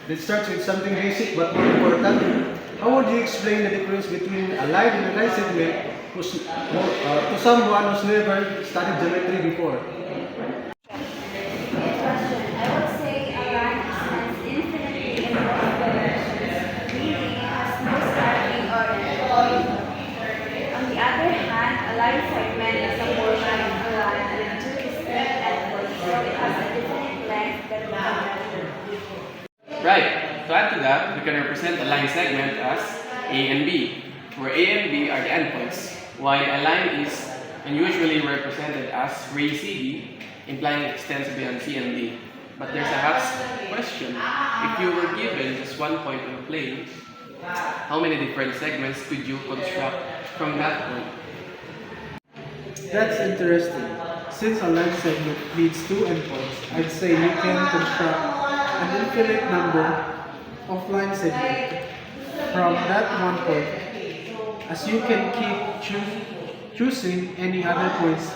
Let's start with something basic but more important. How would you explain the difference between a line and a line segment to someone who's never studied geometry before? Good question. I would say a line extends infinitely in both directions, meaning it has no starting or end point. On the other hand, a line segment is a portion of a line with two distinct endpoints, so it has a definite length that we can measure. Right. To add to that, we can represent a line segment as A and B, where A and B are the endpoints, while a line is usually represented as ray CD, implying it extends beyond C and D. But there's a hot question. If you were given just one point on the plane, how many different segments could you construct from that point? That's interesting. Since a line segment needs two endpoints, I'd say you can construct an infinite number of line segments from that one point, as you can keep choosing any other points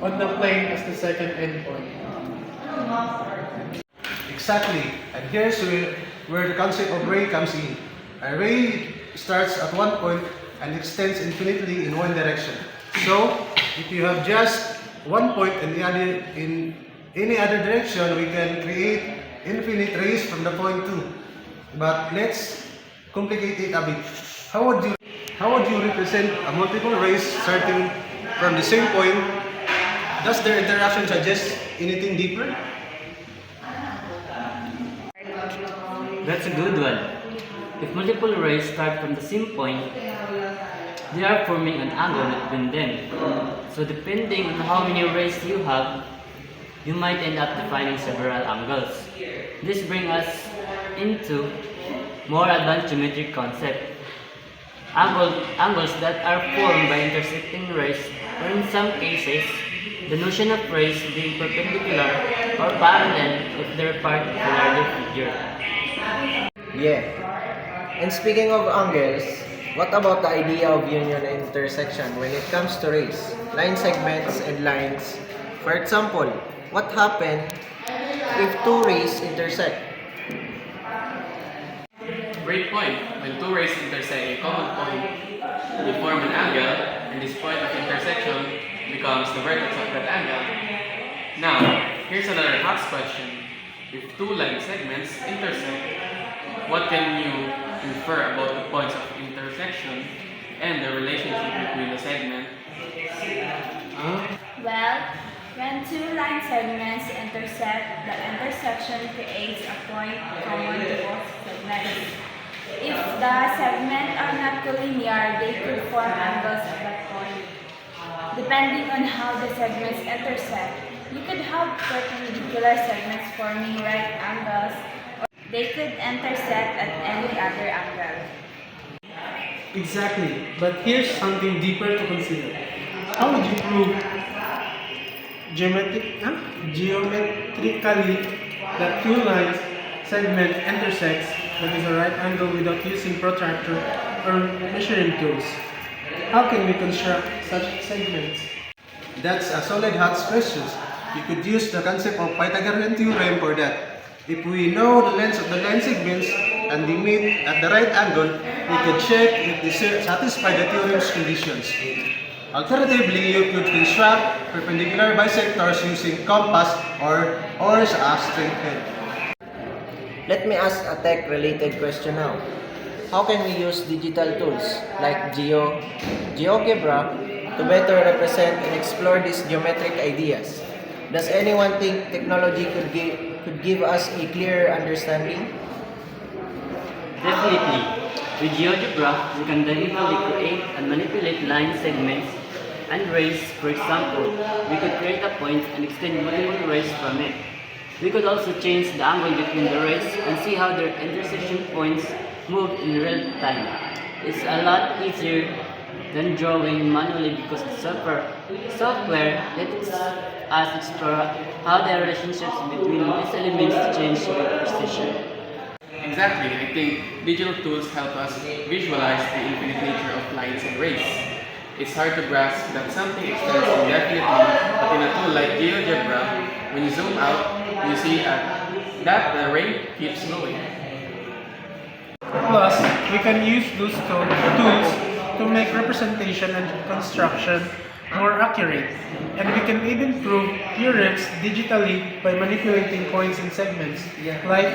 on the plane as the second endpoint. Exactly. And here's where the concept of ray comes in. A ray starts at one point and extends infinitely in one direction. So, if you have just one point in any other direction, we can create infinite rays from the point 2. But let's complicate it a bit. How would you represent a multiple rays starting from the same point? Does their interaction suggest anything deeper? That's a good one. If multiple rays start from the same point, they are forming an angle between them. So depending on how many rays you have, you might end up defining several angles. This brings us into more advanced geometric concept. Angles that are formed by intersecting rays, or in some cases, the notion of rays being perpendicular or parallel if they're part of a larger figure. Yeah. And speaking of angles, what about the idea of union and intersection when it comes to rays, line segments, and lines? For example, what happens if two rays intersect? Great point. When two rays intersect a common point, they form an angle, and this point of intersection becomes the vertex of that angle. Now, here's another hot question. If two line segments intersect, what can you infer about the points of intersection and the relationship between the segment? Well, when two line segments intersect, the intersection creates a point common to both segments. If the segments are not collinear, they could form angles at that point. Depending on how the segments intersect, you could have perpendicular segments forming right angles, or they could intersect at any other angle. Exactly, but here's something deeper to consider. How would you prove geometrically that two lines segment intersects that is a right angle without using protractor or measuring tools? How can we construct such segments? That's a solid hot question. You could use the concept of Pythagorean theorem for that. If we know the lengths of the line segments and they meet at the right angle, we could check if they satisfy the theorem's conditions. Alternatively, you could construct perpendicular bisectors using compass or as a straight head. Let me ask a tech-related question now. How can we use digital tools like GeoGebra to better represent and explore these geometric ideas? Does anyone think technology could give us a clearer understanding? Definitely. With GeoGebra, we can deliberately create and manipulate line segments and rays. For example, we could create a point and extend multiple rays from it. We could also change the angle between the rays and see how their intersection points move in real time. It's a lot easier than drawing manually because the software lets us explore how the relationships between these elements change with precision. Exactly. I think digital tools help us visualize the infinite nature of lines and rays. It's hard to grasp that something extends indefinitely, but in a tool like GeoGebra, when you zoom out, you see that the ray keeps going. Plus, we can use those tools to make representation and construction more accurate. And we can even prove theorems digitally by manipulating points and segments. Like,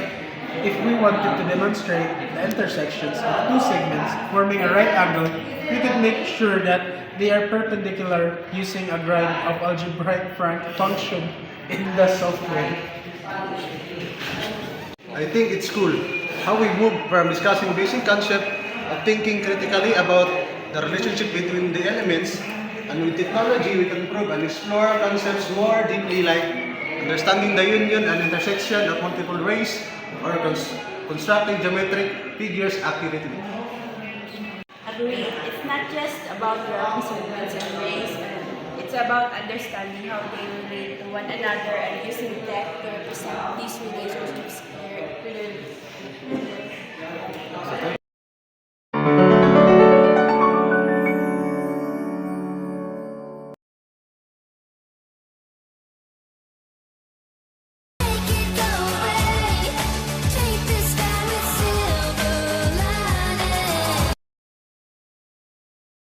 if we wanted to demonstrate the intersections of two segments forming a right angle, we could make sure that they are perpendicular using a graph of algebraic function in the software. I think it's cool how we move from discussing basic concept of thinking critically about the relationship between the elements, and with technology we can prove and explore concepts more deeply, like understanding the union and intersection of multiple rays or constructing geometric figures accurately. Agree. It's not just about drawing segments and rays, it's about understanding how they relate to one another and using tech to represent